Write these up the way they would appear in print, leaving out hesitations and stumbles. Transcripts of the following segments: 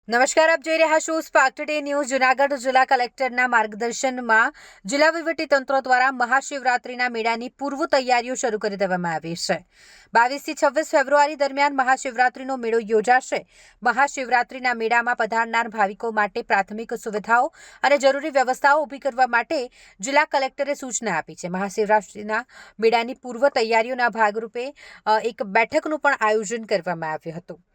નમસ્કાર, આપ જોઈ રહ્યા છો સ્પાર્ક ટુડે ન્યૂઝ. જૂનાગઢ જિલ્લા કલેક્ટરના માર્ગદર્શનમાં જિલ્લા વહીવટીતંત્ર દ્વારા મહાશિવરાત્રિના મેળાની પૂર્વ તૈયારીઓ શરૂ કરી દેવામાં આવી છે. 22 થી 26 ફેબ્રુઆરી દરમિયાન મહાશિવરાત્રિનો મેળો યોજાશે. મહાશિવરાત્રિના મેળામાં પધારનાર ભાવિકો માટે પ્રાથમિક સુવિધાઓ અને જરૂરી વ્યવસ્થાઓ ઊભી કરવા માટે જિલ્લા કલેક્ટરે સૂચના આપી છે. મહાશિવરાત્રિના મેળાની પૂર્વ તૈયારીઓના ભાગરૂપે એક બેઠકનું પણ આયોજન કરવામાં આવ્યું હતું.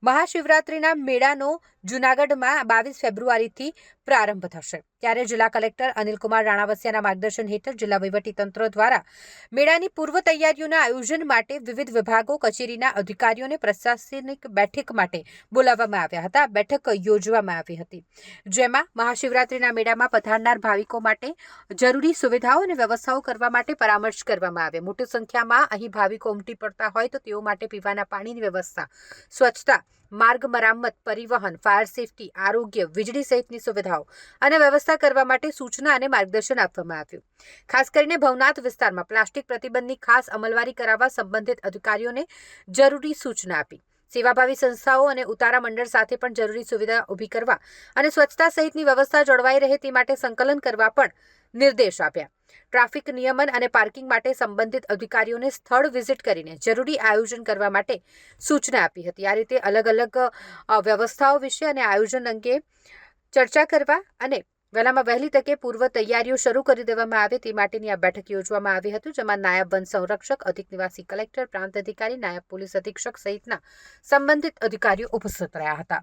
મહાશિવરાત્રિના મેળાનો જૂનાગઢમાં 22 ફેબ્રુઆરીથી પ્રારંભ થશે. ત્યારે જિલ્લા કલેક્ટર અનિલકુમાર રાણાવસિયાના માર્ગદર્શન હેઠળ જિલ્લા વહીવટીતંત્ર દ્વારા મેળાની પૂર્વ તૈયારીઓના આયોજન માટે વિવિધ વિભાગો કચેરીના અધિકારીઓને પ્રશાસનિક બેઠક માટે બોલાવવામાં આવ્યા હતા. બેઠક યોજવામાં આવી હતી, જેમાં મહાશિવરાત્રિના મેળામાં પધારનાર ભાવિકો માટે જરૂરી સુવિધાઓ અને વ્યવસ્થાઓ કરવા માટે પરામર્શ કરવામાં આવ્યો. મોટી સંખ્યામાં અહીં ભાવિકો ઉમટી પડતા હોય તો તેઓ માટે પીવાના પાણીની વ્યવસ્થા, સ્વચ્છતા, માર્ગ મરામત, પરિવહન, ફાયર સેફટી, આરોગ્ય, વીજળી સહિતની સુવિધાઓ અને વ્યવસ્થા કરવા માટે સૂચના અને માર્ગદર્શન આપવામાં આવ્યું. ખાસ કરીને ભવનાથ વિસ્તારમાં પ્લાસ્ટિક પ્રતિબંધની ખાસ અમલવારી કરાવવા સંબંધિત અધિકારીઓને જરૂરી સૂચના આપી. સેવાભાવી સંસ્થાઓ અને ઉતારા મંડળ સાથે પણ જરૂરી સુવિધા ઊભી કરવા અને સ્વચ્છતા સહિતની વ્યવસ્થા જળવાઈ રહે તે માટે સંકલન કરવા પણ નિર્દેશ આપ્યા. ટ્રાફિક નિયમન અને પાર્કિંગ માટે સંબંધિત અધિકારીઓને સ્થળ વિઝિટ કરીને જરૂરી આયોજન કરવા માટે સૂચના આપી હતી. આ રીતે અલગ અલગ વ્યવસ્થાઓ વિશે અને આયોજન અંગે ચર્ચા કરવા અને વહેલામાં વહેલી તકે પૂર્વ તૈયારીઓ શરૂ કરી દેવામાં આવે તે માટેની આ બેઠક યોજવામાં આવી હતી, જેમાં નાયબ વન સંરક્ષક, અધિક નિવાસી કલેક્ટર, પ્રાંત અધિકારી, નાયબ પોલીસ અધિક્ષક સહિતના સંબંધિત અધિકારીઓ ઉપસ્થિત રહ્યા હતા.